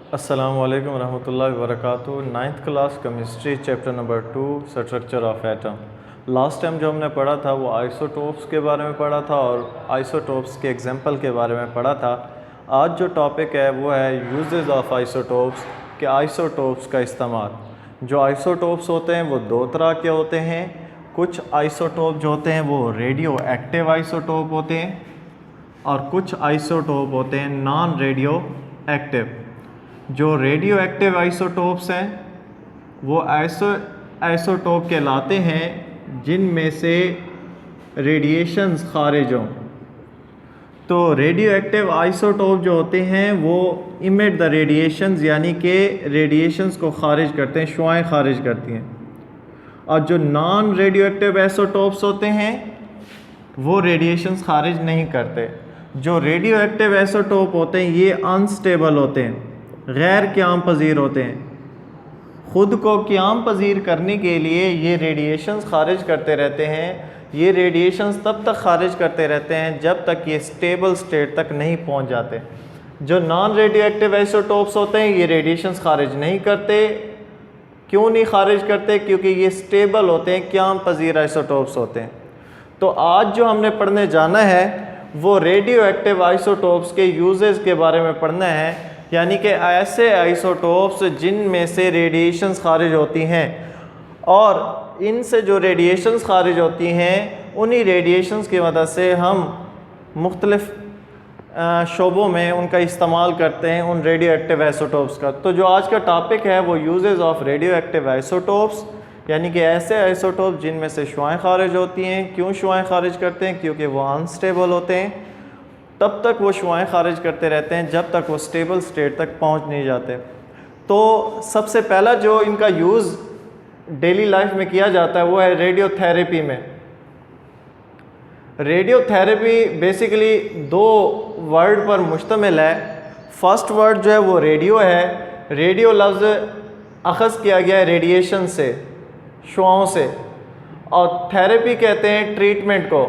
अस्सलामु अलैकुम रहमतुल्लाहि व बरकातुहू। Ninth class chemistry chapter number 2 structure of atom. Last time जो हमने पढ़ा था वो आइसोटोप्स के बारे में पढ़ा था और आइसोटोप्स के एग्जांपल के बारे में पढ़ा था। आज जो टॉपिक है वो है यूजेस ऑफ आइसोटोप्स, कि आइसोटोप्स का इस्तेमाल। जो आइसोटोप्स होते हैं वो दो तरह के होते हैं। कुछ आइसोटोप जो होते हैं वो रेडियो एक्टिव आइसोटोप होते हैं और कुछ आइसोटोप होते हैं नॉन रेडियो एक्टिव। जो रेडियो एक्टिव आइसोटोप्स हैं वो आइसोटोप कहलाते हैं जिनमें से रेडिएशंस खारिज हों। तो रेडियो एक्टिव आइसोटोप जो होते हैं वो इमिट द रेडिएशंस, यानी कि रेडिएशंस को खारिज करते हैं, शुआएं खारिज करती हैं। और जो नॉन रेडियो एक्टिव आइसोटोप्स होते हैं वो रेडिएशंस खारिज नहीं करते। जो रेडियो एक्टिव आइसोटोप होते हैं ये अनस्टेबल होते हैं, गैर क़याम पज़ीर होते हैं। ख़ुद को क़याम पज़ीर करने के लिए ये रेडिएशंस खारिज करते रहते हैं। ये रेडिएशंस तब तक खारिज करते रहते हैं जब तक ये स्टेबल स्टेट तक नहीं पहुंच जाते। जो नॉन रेडियो एक्टिव आइसोटोप्स होते हैं ये रेडिएशंस खारिज नहीं करते। क्यों नहीं खारिज करते? क्योंकि ये स्टेबल होते हैं, क़याम पज़ीर आइसोटोप्स होते हैं। तो आज जो हमने पढ़ने जाना है वो रेडियो एक्टिव आइसोटोप्स के यूजेस के बारे में पढ़ना है, यानी कि ऐसे आइसोटोप्स जिनमें से रेडिएशंस खारिज होती हैं और इनसे जो रेडिएशंस खारिज होती हैं उन्हीं रेडिएशंस की मदद से हम मुख्तलिफ़ शोबों में उनका इस्तेमाल करते हैं, उन रेडियो एक्टिव आइसोटोप्स का। तो जो आज का टॉपिक है वो uses of radio active isotopes, यानी कि ऐसे आइसोटोप जिनमें से शुआएं खारिज होती हैं। क्यों शुआएं खारिज करते हैं? क्योंकि वो अनस्टेबल होते हैं। तब तक वो शुआएं खारिज करते रहते हैं जब तक वो स्टेबल स्टेट तक पहुंच नहीं जाते। तो सबसे पहला जो इनका यूज़ डेली लाइफ में किया जाता है वो है रेडियोथेरेपी में। रेडियोथेरेपी बेसिकली दो वर्ड पर मुश्तमिल है। फर्स्ट वर्ड जो है वो रेडियो है। रेडियो लफ्ज़ अख़ज़ किया गया है रेडिएशन से, शुआओं से, और थेरेपी कहते हैं ट्रीटमेंट को,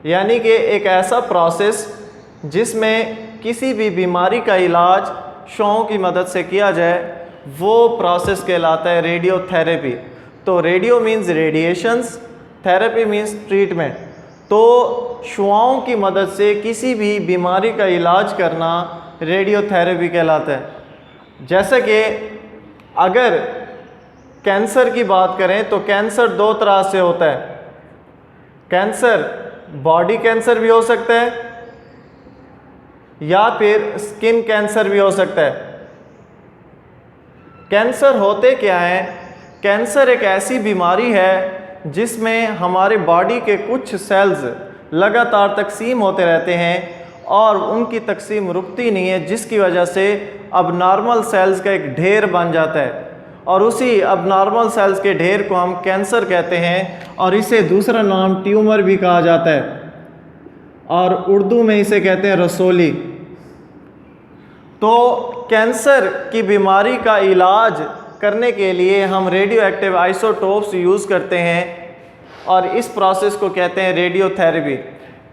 यानी कि एक ऐसा प्रोसेस जिसमें किसी भी बीमारी का इलाज शुआओं की मदद से किया जाए, वो प्रोसेस कहलाता है रेडियोथेरेपी। तो radio means radiations, therapy means treatment. तो शुआओं की मदद से किसी भी बीमारी का इलाज करना रेडियोथेरेपी कहलाता है। जैसे कि अगर कैंसर की बात करें तो कैंसर दो तरह से होता है। कैंसर बॉडी कैंसर भी हो सकता है या फिर स्किन कैंसर भी हो सकता है। कैंसर होते क्या हैं? कैंसर एक ऐसी बीमारी है जिसमें हमारे बॉडी के कुछ सेल्स लगातार तकसीम होते रहते हैं और उनकी तकसीम रुकती नहीं है, जिसकी वजह से अब नॉर्मल सेल्स का एक ढेर बन जाता है और उसी अब नॉर्मल सेल्स के ढेर को हम कैंसर कहते हैं और इसे दूसरा नाम ट्यूमर भी कहा जाता है और उर्दू में इसे कहते हैं रसोली। तो कैंसर की बीमारी का इलाज करने के लिए हम रेडियो एक्टिव आइसोटोप्स यूज़ करते हैं और इस प्रोसेस को कहते हैं रेडियोथेरेपी।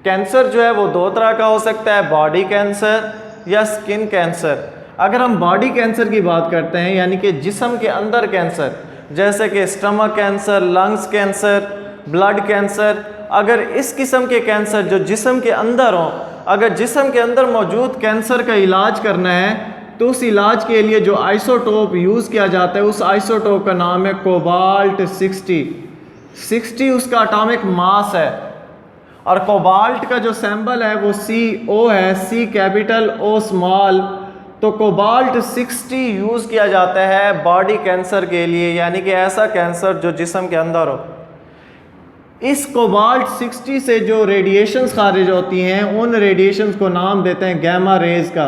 कैंसर जो है वो दो तरह का हो सकता है, बॉडी कैंसर या स्किन कैंसर। अगर हम बॉडी कैंसर की बात करते हैं, यानी कि जिस्म के अंदर कैंसर, जैसे कि stomach cancer, lungs cancer, blood cancer, अगर इस किस्म के कैंसर जो जिस्म के अंदर हों, अगर जिस्म के अंदर मौजूद कैंसर का इलाज करना है तो उस इलाज के लिए जो आइसोटोप यूज़ किया जाता है उस आइसोटोप का नाम है कोबाल्ट 60 उसका एटॉमिक मास है। और कोबाल्ट का जो सिंबल है वो CO है, C कैपिटल O स्मॉल। तो कोबाल्ट 60 यूज़ किया जाता है बॉडी कैंसर के लिए, यानी कि ऐसा कैंसर जो जिस्म के अंदर हो। इस कोबाल्ट 60 से जो रेडिएशंस खारिज होती हैं उन रेडिएशंस को नाम देते हैं गैमा रेज का।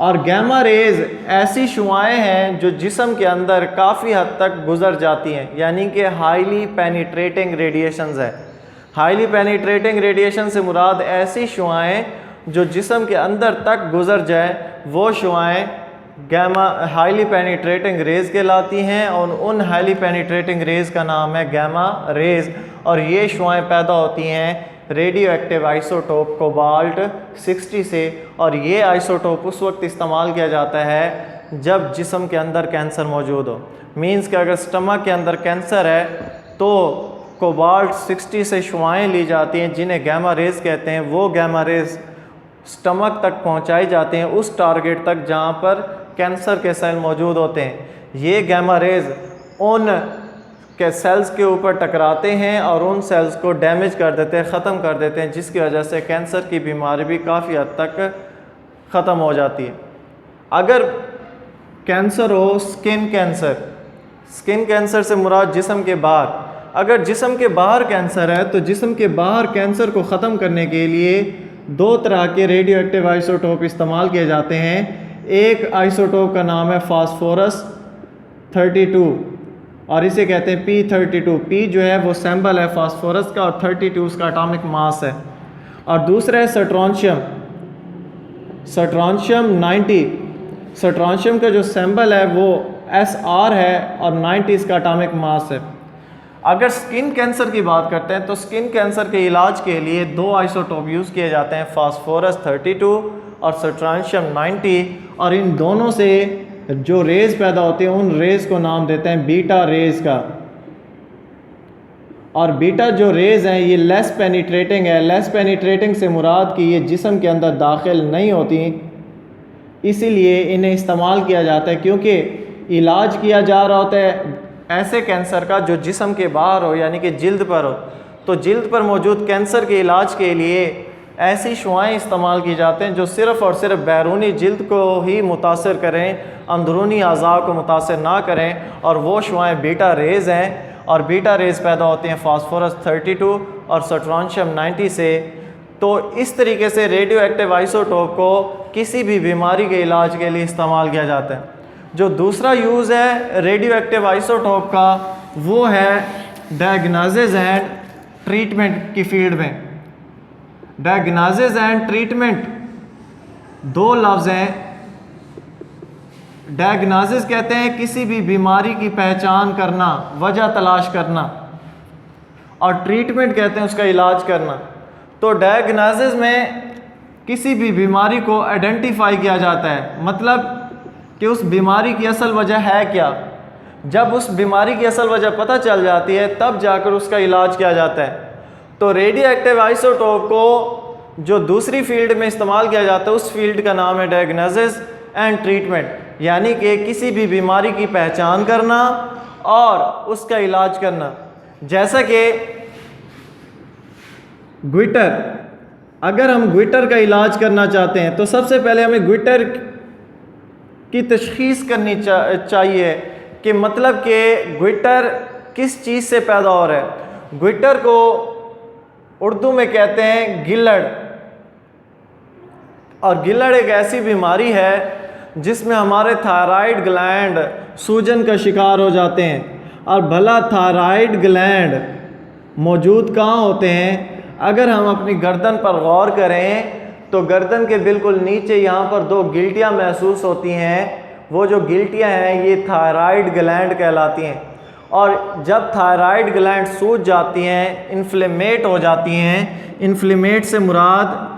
और गैमा रेज ऐसी शुआएं हैं जो जिस्म के अंदर काफ़ी हद तक गुजर जाती हैं, यानी कि हाईली पेनिट्रेटिंग रेडिएशंस है। हाईली पेनिट्रेटिंग रेडिएशन से मुराद ऐसी शुआएं जो जिस्म के अंदर तक गुजर जाए, वो शुआएं गैमा हाईली पेनिट्रेटिंग रेज कहलाती हैं और उन हाईली पेनिट्रेटिंग रेज का नाम है गैमा रेज। और ये शुआएं पैदा होती हैं रेडियो एक्टिव आइसोटोप कोबाल्ट 60 से, और ये आइसोटोप उस वक्त इस्तेमाल किया जाता है जब जिस्म के अंदर कैंसर मौजूद हो। मींस कि अगर स्टमक के अंदर कैंसर है तो कोबाल्ट 60 से शुआएँ ली जाती हैं जिन्हें गैमा रेज कहते हैं। वो गैमा रेज स्टमक तक पहुंचाई जाती हैं उस टारगेट तक जहां पर कैंसर के सेल मौजूद होते हैं। ये गैमा रेज उन के सेल्स के ऊपर टकराते हैं और उन सेल्स को डैमेज कर देते हैं, ख़त्म कर देते हैं, जिसकी वजह से कैंसर की बीमारी भी काफ़ी हद तक ख़त्म हो जाती है। अगर कैंसर हो स्किन कैंसर, स्किन कैंसर से मुराद जिस्म के बाहर, अगर जिस्म के बाहर कैंसर है तो जिस्म के बाहर कैंसर को ख़त्म करने के लिए दो तरह के रेडियो एक्टिव आइसोटोप इस्तेमाल किए जाते हैं। एक आइसोटोप का नाम है फास्फोरस 32 और इसे कहते हैं P32। P जो है वो सैम्बल है फास्फोरस का और 32 उसका एटॉमिक मास है। और दूसरा है स्ट्रोंशियम, स्ट्रोंशियम 90। स्ट्रोंशियम का जो सैम्बल है वो SR है और 90 इसका एटॉमिक मास है। अगर स्किन कैंसर की बात करते हैं तो स्किन कैंसर के इलाज के लिए दो आइसोटोप यूज़ किए जाते हैं, फास्फोरस 32 और स्ट्रोंशियम 90। और इन दोनों से जो रेज पैदा होती हैं उन रेज को नाम देते हैं बीटा रेज का। और बीटा जो रेज हैं ये लेस पेनिट्रेटिंग है। लेस पेनिट्रेटिंग से मुराद कि ये जिस्म के अंदर दाखिल नहीं होती, इसीलिए इन्हें इस्तेमाल किया जाता है, क्योंकि इलाज किया जा रहा होता है ऐसे कैंसर का जो जिस्म के बाहर हो यानी कि जिल्द पर हो। तो जिल्द पर मौजूद कैंसर के इलाज के लिए ऐसी शुआएँ इस्तेमाल की जाते हैं जो सिर्फ़ और सिर्फ बैरूनी जिल्द को ही मुतासर करें, अंदरूनी अज़ा को मुतासर ना करें, और वो शुआएँ बीटा रेज हैं। और बीटा रेज पैदा होती हैं फास्फोरस 32 और स्ट्रोंशियम 90 से। तो इस तरीके से रेडियो एक्टिव आइसोटोप को किसी भी बीमारी के इलाज के लिए इस्तेमाल किया जाता है। जो दूसरा यूज़ है रेडियो एक्टिव आइसोटोप का वो है डायग्नोसिस एंड ट्रीटमेंट की फील्ड में। डायग्नोसिस एंड ट्रीटमेंट दो लफ्ज़ हैं। डायग्नोसिस कहते हैं किसी भी बीमारी की पहचान करना, वजह तलाश करना, और ट्रीटमेंट कहते हैं उसका इलाज करना। तो डायग्नोसिस में किसी भी बीमारी को आइडेंटिफाई किया जाता है, मतलब कि उस बीमारी की असल वजह है क्या। जब उस बीमारी की असल वजह पता चल जाती है तब जाकर उसका इलाज किया जाता है। तो रेडियो एक्टिव आइसोटोप को जो दूसरी फील्ड में इस्तेमाल किया जाता है उस फील्ड का नाम है डायग्नोसिस एंड ट्रीटमेंट, यानी कि किसी भी बीमारी की पहचान करना और उसका इलाज करना। जैसा कि ग्विटर, अगर हम ग्विटर का इलाज करना चाहते हैं तो सबसे पहले हमें ग्विटर की तशखीस करनी चाहिए कि मतलब कि ग्विटर किस चीज़ से पैदा हो रहा है। ग्विटर को उर्दू में कहते हैं गिल्लड़, और गिल्लड़ एक ऐसी बीमारी है जिसमें हमारे थायराइड ग्लैंड सूजन का शिकार हो जाते हैं। और भला थायराइड ग्लैंड मौजूद कहाँ होते हैं? अगर हम अपनी गर्दन पर गौर करें तो गर्दन के बिल्कुल नीचे यहाँ पर दो गिल्टियाँ महसूस होती हैं। वो जो गिल्टियाँ हैं ये थायराइड ग्लैंड कहलाती हैं। और जब थायराइड ग्लैंड सूज जाती हैं, इन्फ्लेमेट हो जाती हैं, इन्फ्लेमेट से मुराद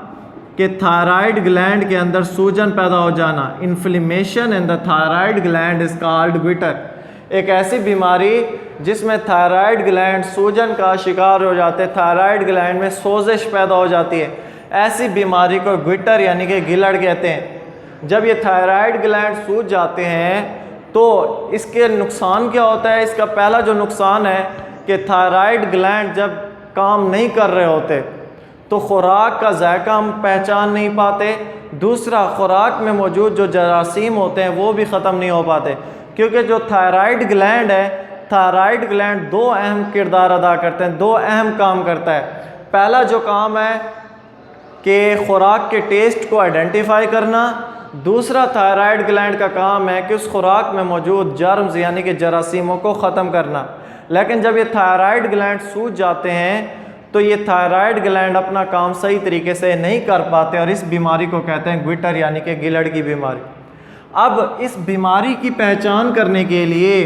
कि थायराइड ग्लैंड के अंदर सूजन पैदा हो जाना, inflammation in the thyroid gland is called goitre. एक ऐसी बीमारी जिसमें थायराइड ग्लैंड सूजन का शिकार हो जाते हैं, थायराइड ग्लैंड में सोजिश पैदा हो जाती है, ऐसी बीमारी को ग्विटर यानी कि गिल्लड़ कहते हैं। जब ये थायराइड ग्लैंड सूज जाते हैं तो इसके नुकसान क्या होता है? इसका पहला जो नुकसान है कि थायराइड ग्लैंड जब काम नहीं कर रहे होते तो खुराक का जायका हम पहचान नहीं पाते। दूसरा, खुराक में मौजूद जो जरासीम होते हैं वो भी ख़त्म नहीं हो पाते, क्योंकि जो थायराइड ग्लैंड है, थायराइड ग्लैंड दो अहम किरदार अदा करते हैं, दो अहम काम करता है। पहला जो काम है कि खुराक के टेस्ट को आइडेंटिफाई करना। दूसरा, थायराइड ग्लैंड का काम है कि उस खुराक में मौजूद जर्म्स यानी कि जरासीमों को ख़त्म करना। लेकिन जब ये थायराइड ग्लैंड सूज जाते हैं तो ये थायराइड ग्लैंड अपना काम सही तरीके से नहीं कर पाते और इस बीमारी को कहते हैं ग्विटर यानी कि गिल्लड़ की बीमारी। अब इस बीमारी की पहचान करने के लिए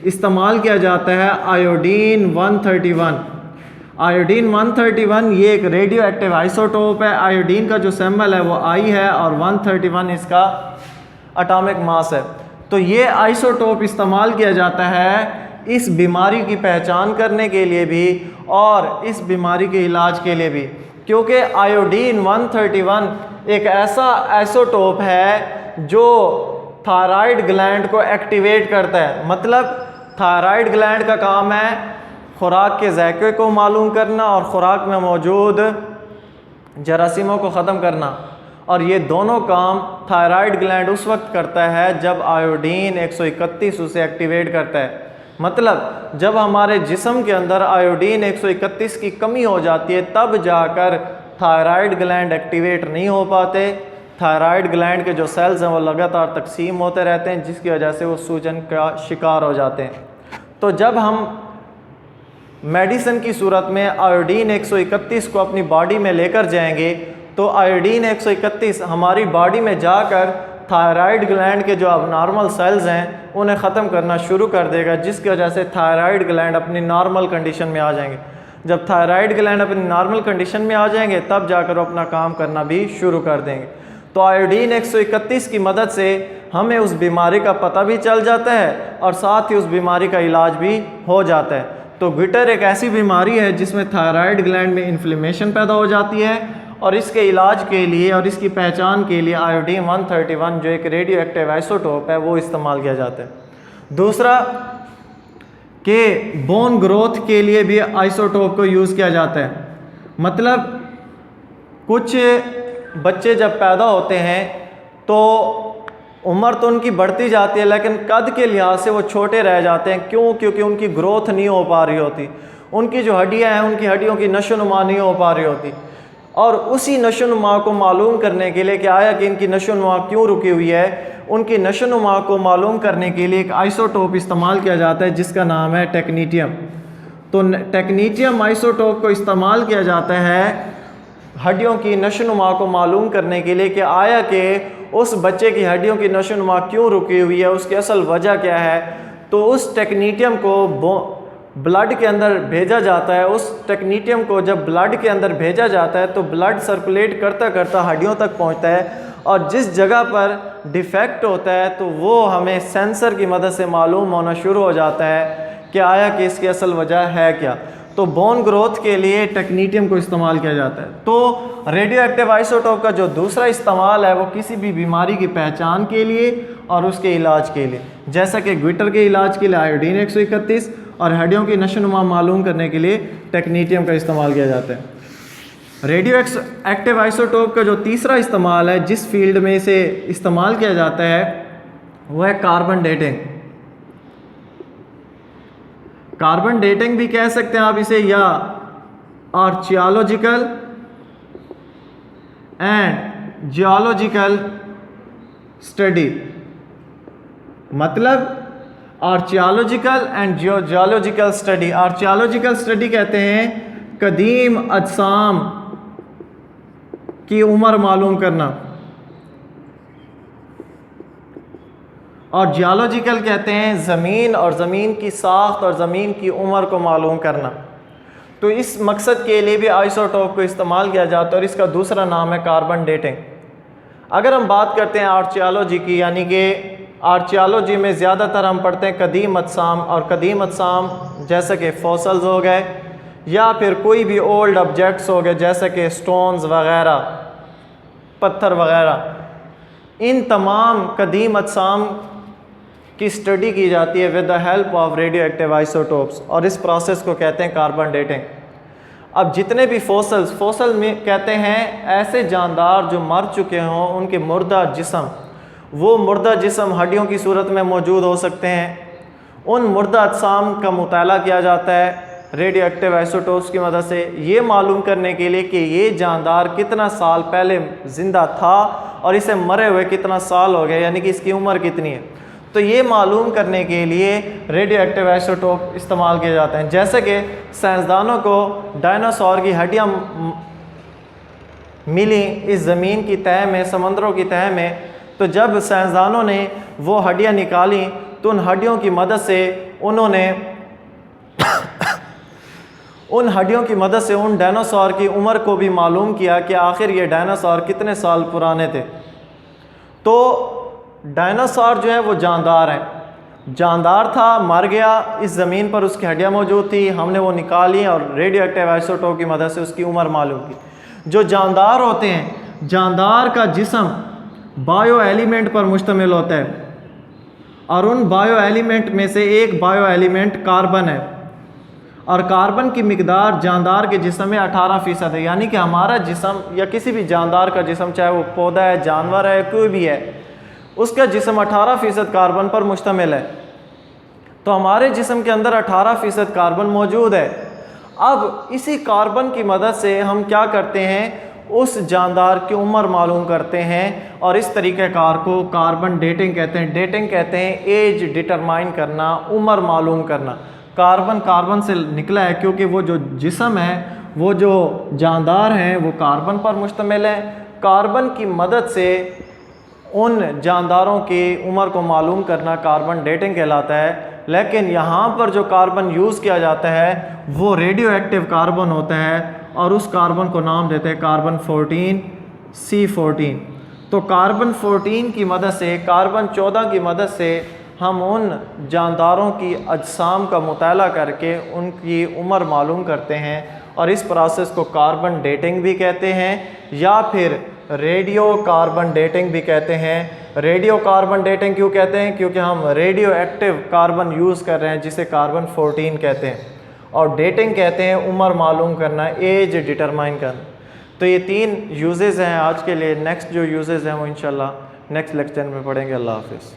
इस्तेमाल किया जाता है आयोडीन 131। आयोडीन 131 ये एक रेडियो एक्टिव आइसोटोप है। आयोडीन का जो सिंबल है वो आई है और 131 इसका एटॉमिक मास है। तो ये आइसोटोप इस्तेमाल किया जाता है इस बीमारी की पहचान करने के लिए भी और इस बीमारी के इलाज के लिए भी, क्योंकि आयोडीन 131 एक ऐसा आइसोटोप है जो थायराइड ग्लैंड को एक्टिवेट करता है। मतलब थायराइड ग्लैंड का काम है खुराक के जायके को मालूम करना और खुराक में मौजूद जरासीमों को ख़त्म करना, और ये दोनों काम थायराइड ग्लैंड उस वक्त करता है जब आयोडीन 131 उसे एक्टिवेट करता है। मतलब जब हमारे जिस्म के अंदर आयोडीन 131 की कमी हो जाती है तब जाकर थायराइड ग्लैंड एक्टिवेट नहीं हो पाते। थायराइड ग्लैंड के जो सेल्स हैं वो लगातार तकसीम होते रहते हैं, जिसकी वजह से वो सूजन का शिकार हो जाते हैं। तो जब हम मेडिसिन की सूरत में आयोडीन 131 को अपनी बॉडी में लेकर जाएंगे तो आयोडीन 131 हमारी बॉडी में जाकर थायराइड ग्लैंड के जो अब नॉर्मल सेल्स हैं उन्हें ख़त्म करना शुरू कर देगा, जिसकी वजह से थायराइड ग्लैंड अपनी नॉर्मल कंडीशन में आ जाएंगे। जब थायराइड ग्लैंड अपनी नॉर्मल कंडीशन में आ जाएंगे तब जाकर वो अपना काम करना भी शुरू कर देंगे। तो आयोडीन 131 की मदद से हमें उस बीमारी का पता भी चल जाता है और साथ ही उस बीमारी का इलाज भी हो जाता है। तो ग्विटर एक ऐसी बीमारी है जिसमें थायराइड ग्लैंड में इन्फ्लेमेशन पैदा हो जाती है और इसके इलाज के लिए और इसकी पहचान के लिए आयोडीन 131 जो एक रेडियो एक्टिव आइसोटोप है वो इस्तेमाल किया जाता है। दूसरा कि बोन ग्रोथ के लिए भी आइसोटोप को यूज़ किया जाता है। मतलब कुछ बच्चे जब पैदा होते हैं तो उम्र तो उनकी बढ़ती जाती है लेकिन कद के लिहाज से वो छोटे रह जाते हैं। क्यों? क्योंकि उनकी ग्रोथ नहीं हो पा रही होती, उनकी जो हड्डियां हैं उनकी हड्डियों की नशोनुमा नहीं हो पा रही होती। और उसी नशोनुमा को मालूम करने के लिए कि आया कि इनकी नशोनुमा क्यों रुकी हुई है, उनकी नशोनुमा को मालूम करने के लिए एक आइसोटोप इस्तेमाल किया जाता है जिसका नाम है टेक्नीटियम। तो टेक्नीटियम आइसोटोप को इस्तेमाल किया जाता है हड्डियों की नशोनुमा को मालूम करने के लिए कि आया कि उस बच्चे की हड्डियों की नशोनुमा क्यों रुकी हुई है, उसकी असल वजह क्या है। तो उस टेक्नीटियम को ब्लड के अंदर भेजा जाता है। उस टेक्नीटियम को जब ब्लड के अंदर भेजा जाता है तो ब्लड सर्कुलेट करता करता हड्डियों तक पहुंचता है और जिस जगह पर डिफेक्ट होता है तो वो हमें सेंसर की मदद से मालूम होना शुरू हो जाता है कि आया कि इसकी असल वजह है क्या। तो बोन ग्रोथ के लिए टेक्नीटियम को इस्तेमाल किया जाता है। तो रेडियो एक्टिव आइसोटोप का जो दूसरा इस्तेमाल है वो किसी भी बीमारी की पहचान के लिए और उसके इलाज के लिए, जैसा कि ग्विटर के इलाज के लिए आयोडीन 131 और हड्डियों की नशोनुमा मालूम करने के लिए टेक्नीटियम का इस्तेमाल किया जाता है। रेडियो एक्टिव आइसोटोप का जो तीसरा इस्तेमाल है जिस फील्ड में इसे इस्तेमाल किया जाता है वो है कार्बन डेटिंग। कार्बन डेटिंग भी कह सकते हैं आप इसे, या आर्चियोलॉजिकल एंड जियोलॉजिकल स्टडी। मतलब आर्चियोलॉजिकल एंड जियोलॉजिकल स्टडी। आर्चियोलॉजिकल स्टडी कहते हैं कदीम अजसाम की उम्र मालूम करना और जियोलॉजिकल कहते हैं ज़मीन और ज़मीन की साख्त और ज़मीन की उम्र को मालूम करना। तो इस मकसद के लिए भी आइसोटोप को इस्तेमाल किया जाता है और इसका दूसरा नाम है कार्बन डेटिंग। अगर हम बात करते हैं आर्चियोलॉजी की, यानी कि आर्चियोलॉजी में ज़्यादातर हम पढ़ते हैं कदीम अजसाम, और कदीम अजसाम जैसे कि फॉसल्स हो गए या फिर कोई भी ओल्ड ऑब्जेक्ट्स हो गए जैसे कि स्टोन्स वगैरह, पत्थर वगैरह। इन तमाम कदीम अजसाम की स्टडी की जाती है with the help of radio active isotopes और इस प्रोसेस को कहते हैं कार्बन डेटिंग। अब जितने भी फोसल में कहते हैं ऐसे जानदार जो मर चुके हों उनके मुर्दा जिस्म, वो मुर्दा जिस्म हड्डियों की सूरत में मौजूद हो सकते हैं। उन मुर्दा अजसाम का मुताला किया जाता है रेडियो एक्टिव आइसोटोप्स की मदद से, ये मालूम करने के लिए कि ये जानदार कितना साल पहले ज़िंदा था और इसे मरे हुए कितना साल हो गए, यानी कि इसकी उम्र कितनी है। तो ये मालूम करने के लिए रेडियो एक्टिव आइसोटोप इस्तेमाल किए जाते हैं। जैसे कि साइंसदानों को डायनासोर की हड्डियाँ मिली इस ज़मीन की तह में, समंदरों की तह में, तो जब साइंसदानों ने वो हड्डियाँ निकाली तो उन हड्डियों की मदद से उन्होंने उन हड्डियों की मदद से उन डायनासोर की उम्र को भी मालूम किया कि आखिर ये डायनासोर कितने साल पुराने थे। तो डायनासोर जो है वो जानदार है, जानदार था, मर गया, इस ज़मीन पर उसकी हड्डियाँ मौजूद थी, हमने वो निकाली और रेडियो एक्टिव आइसोटोप की मदद से उसकी उम्र मालूम की। जो जानदार होते हैं, जानदार का जिस्म बायो एलिमेंट पर मुश्तमिल होता है और उन बायो एलिमेंट में से एक बायो एलिमेंट कार्बन है और कार्बन की मिकदार जानदार के जिस्म में 18% है। यानी कि हमारा जिस्म या किसी भी जानदार का जिस्म, चाहे वो पौधा है, जानवर है, कोई भी है, उसका जिस्म 18% कार्बन पर मुश्तमिल है। तो हमारे जिस्म के अंदर 18% कार्बन मौजूद है। अब इसी कार्बन की मदद से हम क्या करते हैं, उस जानदार की उम्र मालूम करते हैं और इस तरीक़ेकार को कार्बन डेटिंग कहते हैं। डेटिंग कहते हैं एज डिटरमाइन करना, उम्र मालूम करना। कार्बन कार्बन से निकला है क्योंकि वो जो जिस्म है, वो जो जानदार हैं, वो कार्बन पर मुश्तमिल है। कार्बन की मदद से उन जानदारों की उम्र को मालूम करना कार्बन डेटिंग कहलाता है। लेकिन यहाँ पर जो कार्बन यूज़ किया जाता है वो रेडियो एक्टिव कार्बन होता है और उस कार्बन को नाम देते हैं कार्बन 14 C14। तो कार्बन 14 की मदद से, कार्बन 14 की मदद से हम उन जानदारों की अजसाम का मुताला करके उनकी उम्र मालूम करते हैं और इस प्रोसेस को कार्बन डेटिंग भी कहते हैं या फिर रेडियो कार्बन डेटिंग भी कहते हैं। रेडियो कार्बन डेटिंग क्यों कहते हैं? क्योंकि हम रेडियो एक्टिव कार्बन यूज़ कर रहे हैं जिसे कार्बन 14 कहते हैं, और डेटिंग कहते हैं उम्र मालूम करना, एज डिटरमाइन करना। तो ये 3 यूजेज़ हैं आज के लिए। नेक्स्ट जो यूजेज़ हैं वो इंशाल्लाह नेक्स्ट लेक्चर में पढ़ेंगे। अल्लाह हाफिज़।